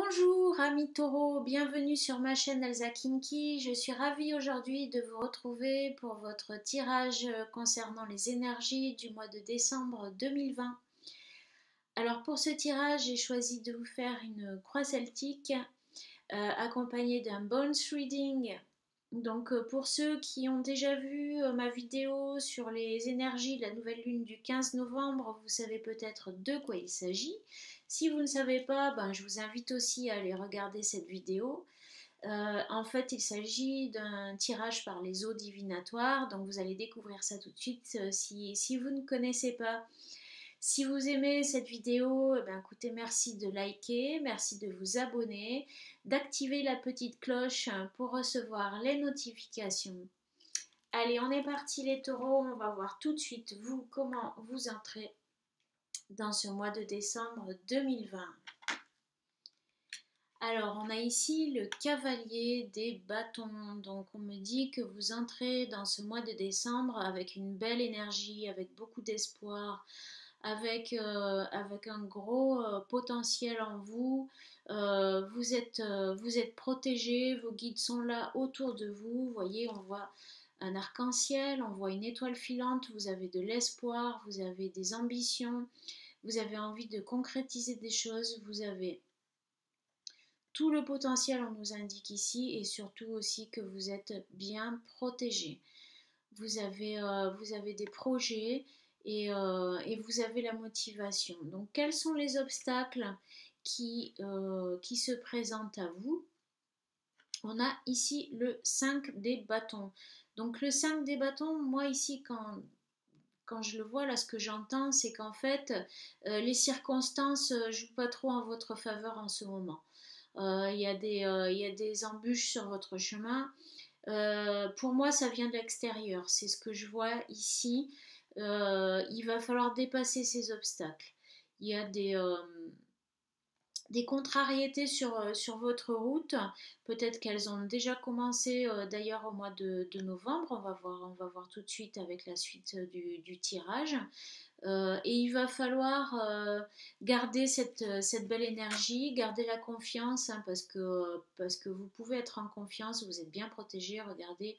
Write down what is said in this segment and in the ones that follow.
Bonjour amis taureaux, bienvenue sur ma chaîne Elsa Kinky. Je suis ravie aujourd'hui de vous retrouver pour votre tirage concernant les énergies du mois de décembre 2020. Alors pour ce tirage, j'ai choisi de vous faire une croix celtique accompagnée d'un bones reading. Donc pour ceux qui ont déjà vu ma vidéo sur les énergies de la nouvelle lune du 15 novembre, vous savez peut-être de quoi il s'agit. Si vous ne savez pas, je vous invite aussi à aller regarder cette vidéo. En fait, il s'agit d'un tirage par les eaux divinatoires, donc vous allez découvrir ça tout de suite si vous ne connaissez pas. Si vous aimez cette vidéo, écoutez, merci de liker, merci de vous abonner, d'activer la petite cloche pour recevoir les notifications. Allez, on est parti les taureaux, on va voir tout de suite vous comment vous entrez dans ce mois de décembre 2020. Alors, on a ici le cavalier des bâtons. Donc, on me dit que vous entrez dans ce mois de décembre avec une belle énergie, avec beaucoup d'espoir, avec un gros potentiel en vous. Vous êtes protégé, vos guides sont là autour de vous. Vous voyez, on voit un arc-en-ciel, on voit une étoile filante, vous avez de l'espoir, vous avez des ambitions, vous avez envie de concrétiser des choses, vous avez tout le potentiel, on nous indique ici, et surtout aussi que vous êtes bien protégé. Vous avez des projets et vous avez la motivation. Donc, quels sont les obstacles qui se présentent à vous? On a ici le 5 des bâtons. Donc, le 5 des bâtons, moi ici, quand je le vois, là, ce que j'entends, c'est qu'en fait, les circonstances ne jouent pas trop en votre faveur en ce moment. Il y a des embûches sur votre chemin. Pour moi, ça vient de l'extérieur. C'est ce que je vois ici. Il va falloir dépasser ces obstacles. Il y a des contrariétés sur votre route. Peut-être qu'elles ont déjà commencé d'ailleurs au mois de novembre. On va voir tout de suite avec la suite du tirage. Et il va falloir garder cette belle énergie, garder la confiance, hein, parce que vous pouvez être en confiance, vous êtes bien protégé. Regardez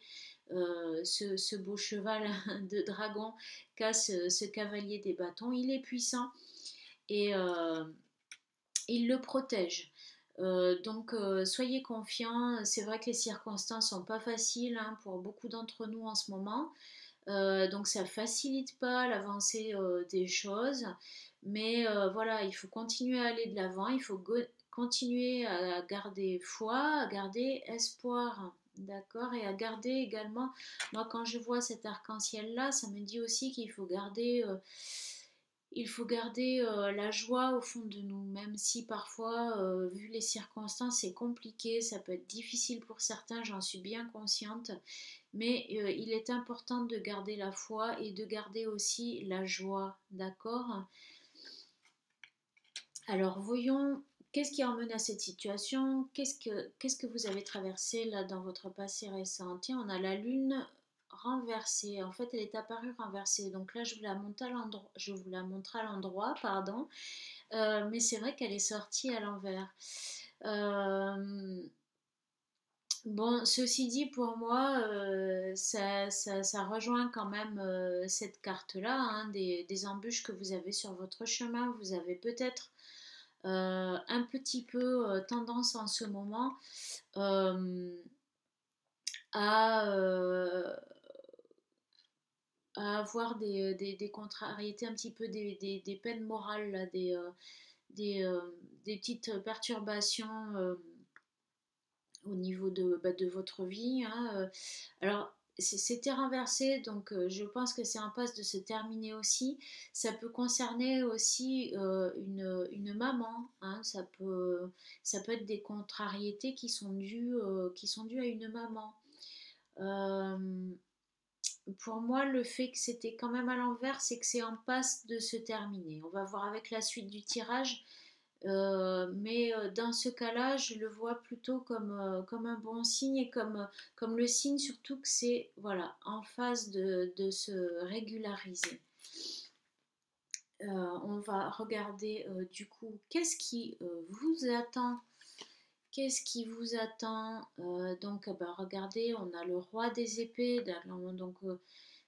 ce beau cheval de dragon qu'a ce cavalier des bâtons. Il est puissant et il le protège. Donc soyez confiants. C'est vrai que les circonstances sont pas faciles, hein, pour beaucoup d'entre nous en ce moment. Donc ça facilite pas l'avancée des choses, mais voilà, il faut continuer à aller de l'avant, il faut continuer à garder foi, à garder espoir, d'accord, et à garder également, moi quand je vois cet arc-en-ciel là, ça me dit aussi qu'il faut garder la joie au fond de nous, même si parfois, vu les circonstances, c'est compliqué, ça peut être difficile pour certains, j'en suis bien consciente, mais il est important de garder la foi et de garder aussi la joie, d'accord? Alors voyons, qu'est-ce qui a emmené à cette situation? Qu'est-ce que vous avez traversé là dans votre passé récent? Tiens, on a la lune renversée. En fait, elle est apparue renversée. Donc là, je vous la montre à l'endroit, pardon. Mais c'est vrai qu'elle est sortie à l'envers. Euh, Bon, ceci dit, pour moi, ça rejoint quand même cette carte-là, hein, des embûches que vous avez sur votre chemin. Vous avez peut-être un petit peu tendance en ce moment euh, à, euh, à avoir des contrariétés, un petit peu des peines morales, là, des, euh, des petites perturbations au niveau de votre vie, hein. Alors, c'était renversé, donc je pense que c'est en passe de se terminer aussi. Ça peut concerner aussi une maman, hein. Ça peut être des contrariétés qui sont dues à une maman. Euh, pour moi, le fait que c'était quand même à l'envers, c'est que c'est en passe de se terminer. On va voir avec la suite du tirage. Mais dans ce cas-là, je le vois plutôt comme un bon signe et comme le signe surtout que c'est, voilà, en phase de se régulariser. On va regarder du coup qu'est-ce qui vous attend Qu'est-ce qui vous attend? Donc, bah, regardez, on a le roi des épées. Donc,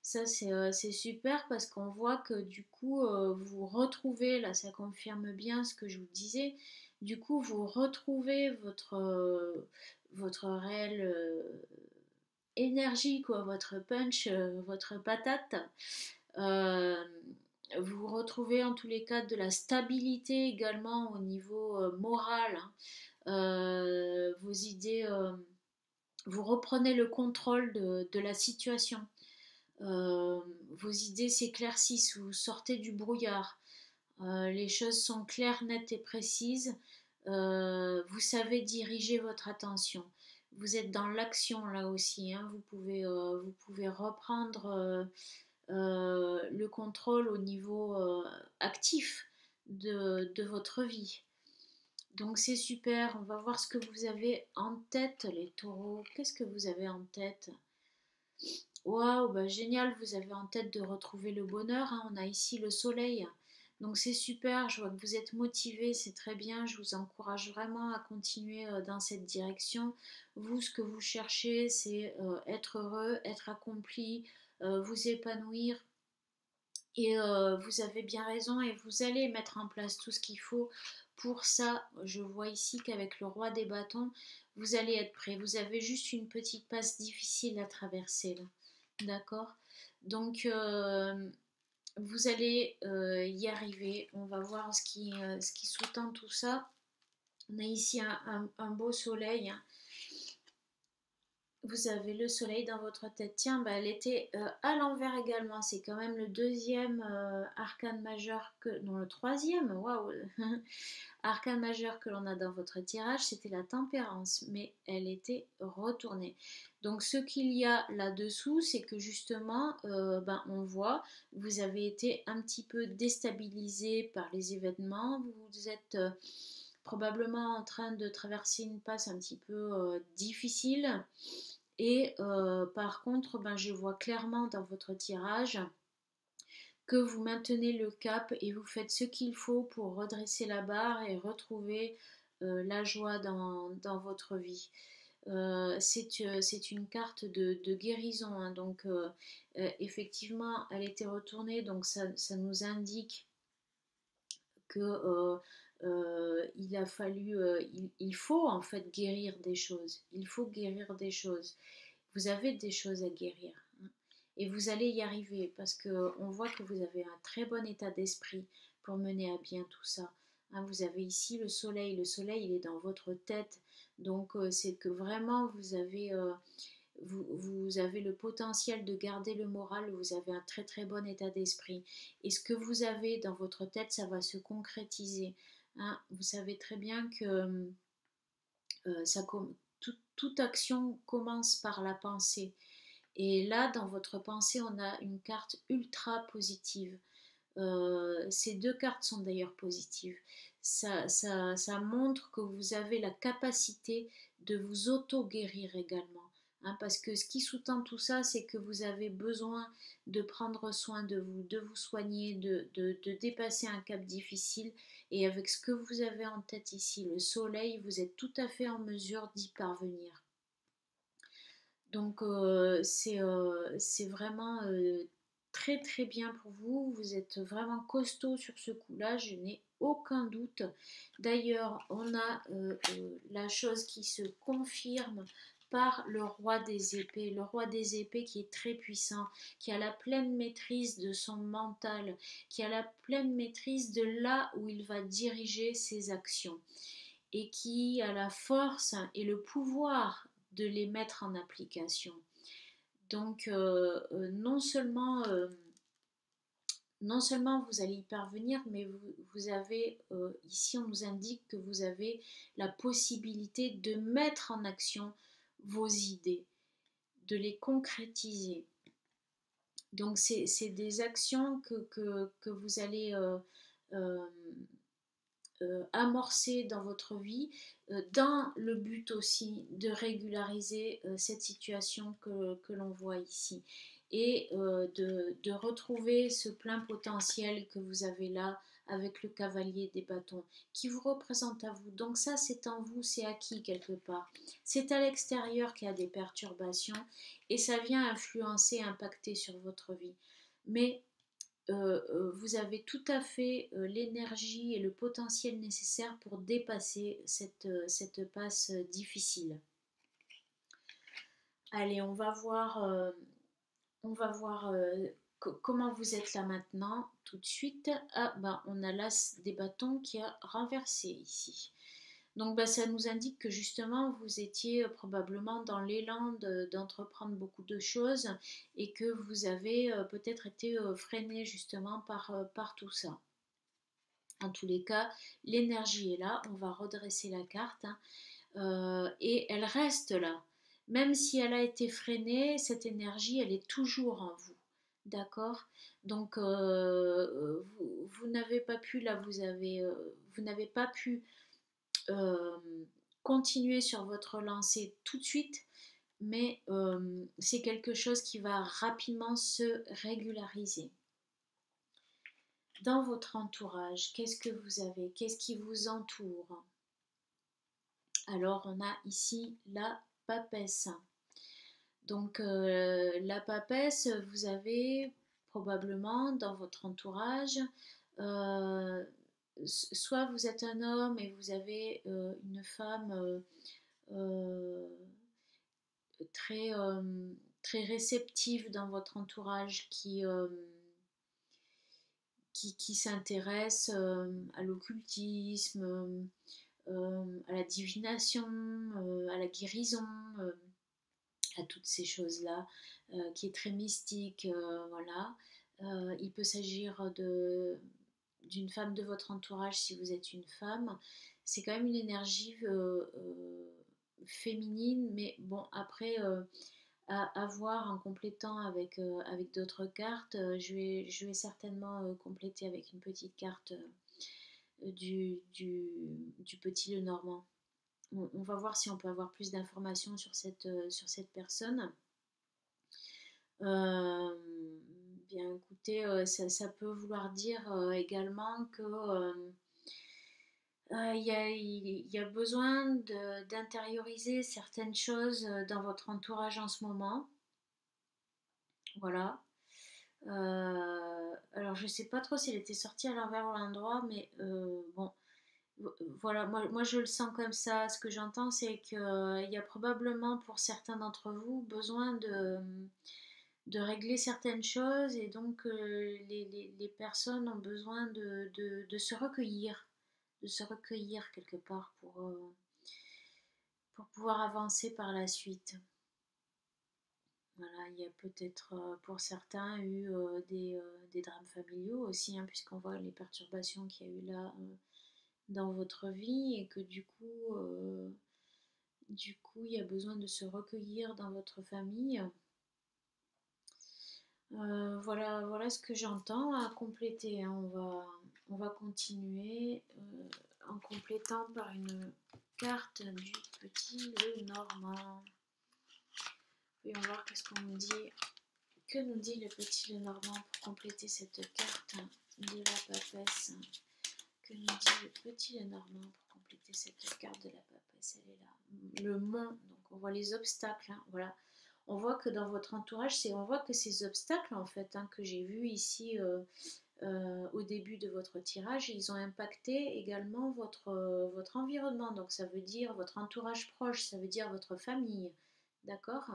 ça, c'est super parce qu'on voit que du coup, vous retrouvez, là, ça confirme bien ce que je vous disais. Du coup, vous retrouvez votre réelle énergie, quoi, votre punch, votre patate. Euh, Vous retrouvez en tous les cas de la stabilité également au niveau moral, hein. Vos idées, vous reprenez le contrôle de la situation. Vos idées s'éclaircissent, vous sortez du brouillard. Les choses sont claires, nettes et précises. Vous savez diriger votre attention. Vous êtes dans l'action là aussi, hein. Vous pouvez reprendre le contrôle au niveau actif de votre vie. Donc c'est super, on va voir ce que vous avez en tête, les taureaux. Qu'est-ce que vous avez en tête? Waouh, bah génial, vous avez en tête de retrouver le bonheur, hein. On a ici le soleil. Donc c'est super, je vois que vous êtes motivés, c'est très bien. Je vous encourage vraiment à continuer dans cette direction. Vous, ce que vous cherchez, c'est être heureux, être accompli, vous épanouir. Et vous avez bien raison et vous allez mettre en place tout ce qu'il faut pour ça. Je vois ici qu'avec le roi des bâtons, vous allez être prêt. Vous avez juste une petite passe difficile à traverser là. D'accord? Donc vous allez y arriver. On va voir ce qui sous-tend tout ça. On a ici un beau soleil, hein. Vous avez le soleil dans votre tête. Tiens, bah, elle était à l'envers également. C'est quand même le deuxième arcane majeur que... Non, le troisième, waouh. Arcane majeur que l'on a dans votre tirage, c'était la tempérance. Mais elle était retournée. Donc ce qu'il y a là-dessous, c'est que justement, ben, on voit, vous avez été un petit peu déstabilisé par les événements. Vous êtes... probablement en train de traverser une passe un petit peu difficile. Et par contre, ben, je vois clairement dans votre tirage que vous maintenez le cap et vous faites ce qu'il faut pour redresser la barre et retrouver la joie dans votre vie. C'est une carte de guérison, hein. Donc effectivement, elle était retournée, donc ça nous indique que il a fallu, il faut en fait guérir des choses. Il faut guérir des choses. Vous avez des choses à guérir, hein. Et vous allez y arriver parce que on voit que vous avez un très bon état d'esprit pour mener à bien tout ça, hein. Vous avez ici le soleil. Le soleil, il est dans votre tête. Donc c'est que vraiment vous avez le potentiel de garder le moral, vous avez un très très bon état d'esprit. Et ce que vous avez dans votre tête, ça va se concrétiser, hein. Vous savez très bien que toute action commence par la pensée. Et là, dans votre pensée, on a une carte ultra positive. Ces deux cartes sont d'ailleurs positives. Ça montre que vous avez la capacité de vous auto-guérir également, hein, parce que ce qui sous-tend tout ça, c'est que vous avez besoin de prendre soin de vous soigner, de dépasser un cap difficile. Et avec ce que vous avez en tête ici, le soleil, vous êtes tout à fait en mesure d'y parvenir. Donc c'est vraiment très très bien pour vous. Vous êtes vraiment costaud sur ce coup-là, je n'ai aucun doute. D'ailleurs, on a la chose qui se confirme par le roi des épées. Le roi des épées qui est très puissant, qui a la pleine maîtrise de son mental, qui a la pleine maîtrise de là où il va diriger ses actions et qui a la force et le pouvoir de les mettre en application. Donc non seulement vous allez y parvenir, mais vous avez, ici on nous indique que vous avez la possibilité de mettre en action vos idées, de les concrétiser. Donc c'est des actions que vous allez amorcer dans votre vie, dans le but aussi de régulariser cette situation que l'on voit ici et de retrouver ce plein potentiel que vous avez là avec le cavalier des bâtons, qui vous représente à vous. Donc ça, c'est en vous, c'est acquis quelque part. C'est à l'extérieur qu'il y a des perturbations et ça vient influencer, impacter sur votre vie. Mais vous avez tout à fait l'énergie et le potentiel nécessaire pour dépasser cette passe difficile. Allez, on va voir comment vous êtes là maintenant, tout de suite. Ah, ben, on a l'as des bâtons qui a renversé ici. Donc, ben, ça nous indique que justement, vous étiez probablement dans l'élan d'entreprendre beaucoup de choses et que vous avez peut-être été freiné justement par tout ça. En tous les cas, l'énergie est là. On va redresser la carte, hein, et elle reste là. Même si elle a été freinée, cette énergie, elle est toujours en vous. D'accord? Donc, vous n'avez pas pu, là, vous n'avez pas pu euh, continuer sur votre lancée tout de suite, mais c'est quelque chose qui va rapidement se régulariser. Dans votre entourage, qu'est-ce que vous avez? Qu'est-ce qui vous entoure? Alors, on a ici la papesse. Donc, la papesse, vous avez probablement dans votre entourage, euh, soit vous êtes un homme et vous avez une femme euh, très, très réceptive dans votre entourage qui s'intéresse à l'occultisme, à la divination, à la guérison, à toutes ces choses-là, qui est très mystique, voilà. Il peut s'agir d'une femme de votre entourage si vous êtes une femme. C'est quand même une énergie féminine, mais bon, après, à voir en complétant avec d'autres cartes, je vais certainement compléter avec une petite carte du petit Lenormand. On va voir si on peut avoir plus d'informations sur cette personne. Euh, Bien écoutez, ça peut vouloir dire également que il y a besoin d'intérioriser certaines choses dans votre entourage en ce moment. Voilà. Alors je sais pas trop s'il était sorti à l'envers ou à l'endroit, mais bon, voilà, moi je le sens comme ça. Ce que j'entends, c'est qu'il y a probablement pour certains d'entre vous besoin de régler certaines choses et donc les personnes ont besoin de de se recueillir quelque part pour pouvoir avancer par la suite. Voilà, il y a peut-être pour certains eu des drames familiaux aussi, hein, puisqu'on voit les perturbations qu'il y a eu là dans votre vie et que du coup, il y a besoin de se recueillir dans votre famille. Voilà ce que j'entends à compléter, hein. On va continuer en complétant par une carte du petit Lenormand. Voyons voir qu'est-ce qu'on nous dit. Que nous dit le petit Lenormand pour compléter cette carte de la papesse? Que nous dit le petit Lenormand pour compléter cette carte de la papesse? Elle est là. Le mont, donc on voit les obstacles, hein, voilà. On voit que dans votre entourage, on voit que ces obstacles en fait, hein, que j'ai vus ici au début de votre tirage, ils ont impacté également votre environnement. Donc ça veut dire votre entourage proche, ça veut dire votre famille, d'accord?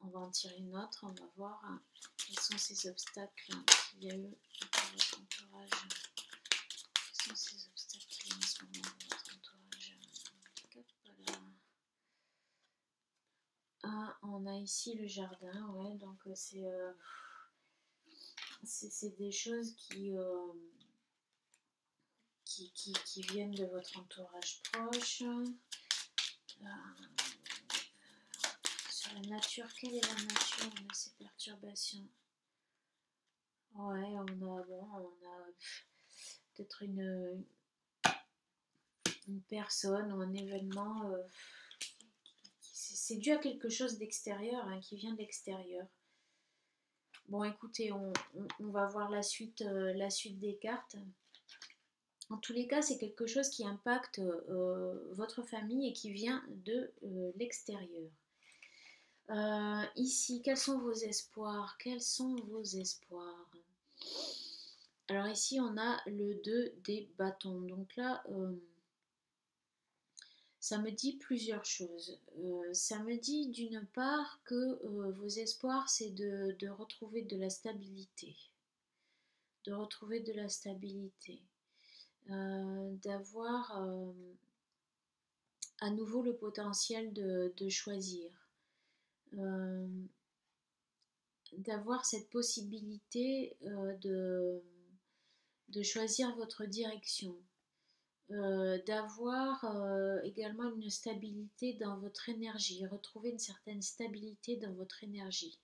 On va en tirer une autre, on va voir quels sont ces obstacles qu'il y a eu dans votre entourage. Quels sont ces obstacles qu'il y a en ce moment dans votre entourage? Ah, on a ici le jardin, ouais, donc c'est des choses qui viennent de votre entourage proche. Sur la nature, quelle est la nature de ces perturbations? Ouais, on a peut-être une personne ou un événement. C'est dû à quelque chose d'extérieur, hein, qui vient de l'extérieur. Bon, écoutez, on va voir la suite des cartes. En tous les cas, c'est quelque chose qui impacte votre famille et qui vient de l'extérieur. Ici, quels sont vos espoirs? Quels sont vos espoirs? Alors ici, on a le 2 des bâtons. Donc là, ça me dit plusieurs choses. Ça me dit d'une part que vos espoirs, c'est de retrouver de la stabilité. De retrouver de la stabilité. D'avoir à nouveau le potentiel de choisir. Euh, D'avoir cette possibilité de choisir votre direction. D'avoir également une stabilité dans votre énergie, retrouver une certaine stabilité dans votre énergie.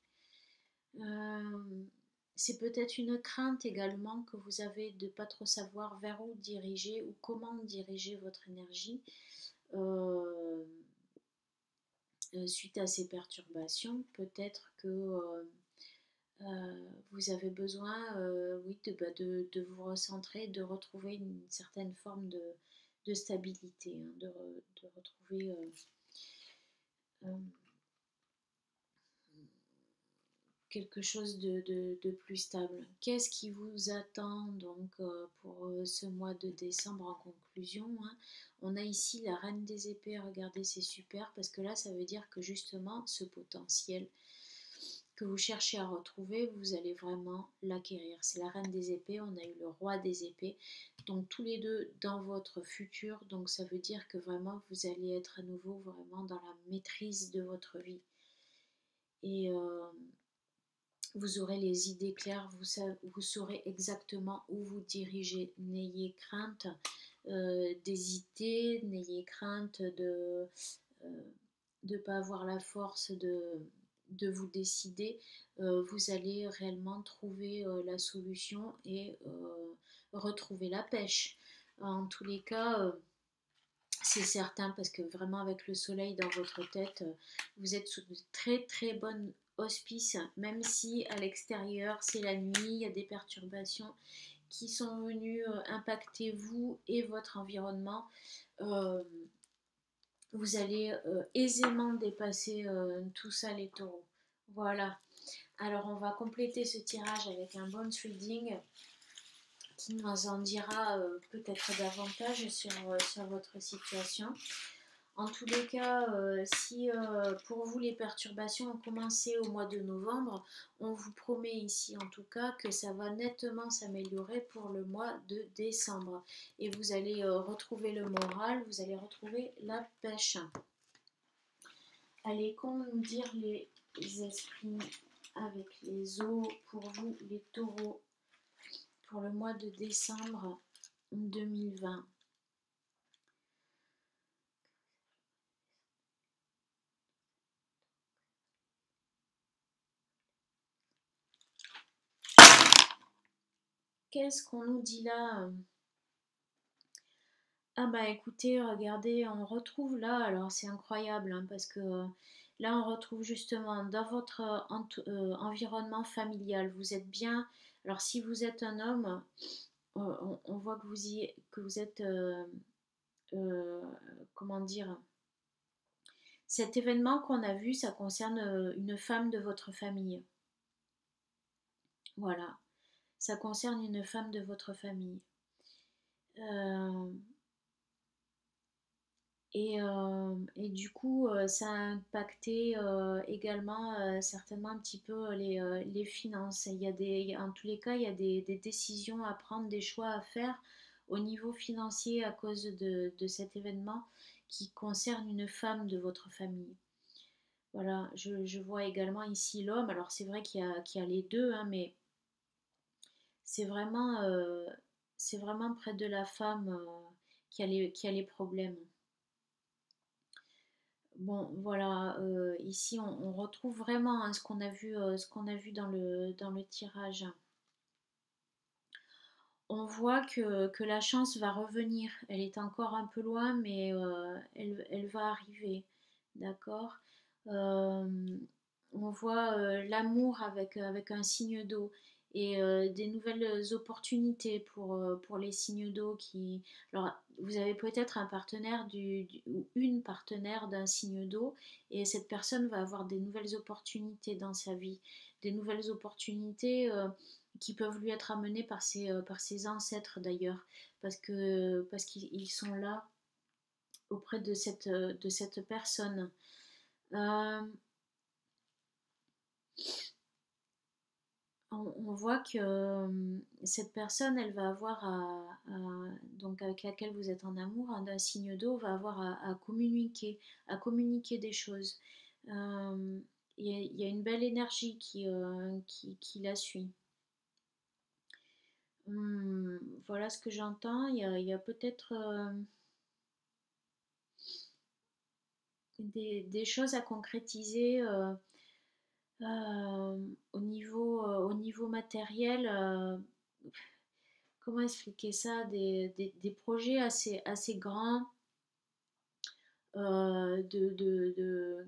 C'est peut-être une crainte également que vous avez de ne pas trop savoir vers où diriger ou comment diriger votre énergie suite à ces perturbations. Peut-être que vous avez besoin oui, de vous recentrer, de retrouver une certaine forme de stabilité, hein, de retrouver euh, quelque chose de plus stable. Qu'est-ce qui vous attend donc pour ce mois de décembre en conclusion, hein? On a ici la reine des épées, regardez, c'est super parce que là ça veut dire que justement ce potentiel que vous cherchez à retrouver, vous allez vraiment l'acquérir. C'est la reine des épées, on a eu le roi des épées, donc tous les deux dans votre futur, donc ça veut dire que vraiment vous allez être à nouveau vraiment dans la maîtrise de votre vie. Et vous aurez les idées claires, vous saurez exactement où vous dirigez. N'ayez crainte d'hésiter, n'ayez crainte de ne pas avoir la force de vous décider. Vous allez réellement trouver la solution et retrouver la pêche. En tous les cas, c'est certain parce que vraiment avec le soleil dans votre tête, vous êtes sous de très très bonnes auspices, même si à l'extérieur c'est la nuit, il y a des perturbations qui sont venues impacter vous et votre environnement. Euh, Vous allez aisément dépasser tout ça les taureaux. Voilà. Alors on va compléter ce tirage avec un bonus reading qui nous en dira peut-être davantage sur votre situation. En tous les cas, si pour vous les perturbations ont commencé au mois de novembre, on vous promet ici en tout cas que ça va nettement s'améliorer pour le mois de décembre. Et vous allez retrouver le moral, vous allez retrouver la pêche. Allez, comment nous dire les esprits avec les eaux pour vous, les taureaux, pour le mois de décembre 2020. Qu'est-ce qu'on nous dit là? Ah bah écoutez, regardez, on retrouve là, alors c'est incroyable hein, parce que là on retrouve justement dans votre environnement familial, vous êtes bien. Alors si vous êtes un homme, on voit que vous êtes, euh, comment dire, cet événement qu'on a vu, ça concerne une femme de votre famille. Voilà, ça concerne une femme de votre famille. Euh, et du coup, ça a impacté également certainement un petit peu les finances. En tous les cas, il y a des décisions à prendre, des choix à faire au niveau financier à cause de cet événement qui concerne une femme de votre famille. Voilà, je vois également ici l'homme. Alors c'est vrai qu'il y a les deux, hein, mais c'est vraiment, euh, c'est vraiment près de la femme qui a les problèmes. Bon, voilà, ici on retrouve vraiment hein, ce qu'on a vu dans le tirage. On voit que la chance va revenir. Elle est encore un peu loin, mais elle va arriver. D'accord? Euh, on voit l'amour avec un signe d'eau et des nouvelles opportunités pour les signes d'eau qui... Alors, vous avez peut-être un partenaire ou une partenaire d'un signe d'eau et cette personne va avoir des nouvelles opportunités dans sa vie, des nouvelles opportunités qui peuvent lui être amenées par ses ancêtres d'ailleurs, parce qu'ils sont là auprès de cette personne. Euh, on voit que cette personne, elle va avoir donc avec laquelle vous êtes en amour, hein, d'un signe d'eau, va avoir à communiquer des choses. Euh, il y a une belle énergie qui la suit. Voilà ce que j'entends. Il y a peut-être des choses à concrétiser au niveau matériel. Comment expliquer ça, des projets assez grands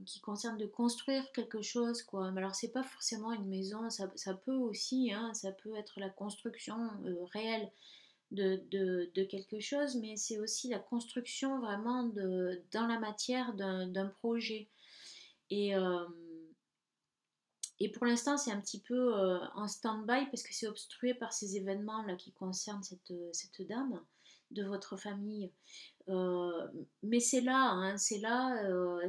qui concernent de construire quelque chose, quoi. Mais alors, c'est pas forcément une maison, ça peut aussi, hein, ça peut être la construction réelle de quelque chose, mais c'est aussi la construction vraiment dans la matière d'un projet. Et, euh, et pour l'instant, c'est un petit peu en stand-by parce que c'est obstrué par ces événements-là qui concernent cette dame de votre famille. Euh, mais c'est là, hein, c'est là,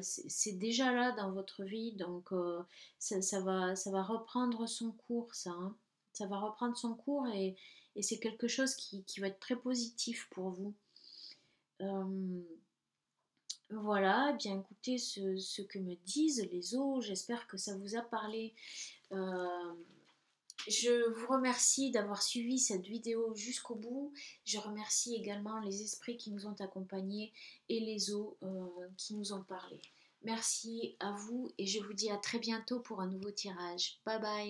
c'est déjà là dans votre vie, donc ça va reprendre son cours, ça, hein. Ça va reprendre son cours et c'est quelque chose qui va être très positif pour vous. Euh, voilà, eh bien écoutez ce que me disent les eaux, j'espère que ça vous a parlé. Euh, je vous remercie d'avoir suivi cette vidéo jusqu'au bout. Je remercie également les esprits qui nous ont accompagnés et les eaux qui nous ont parlé. Merci à vous et je vous dis à très bientôt pour un nouveau tirage. Bye bye.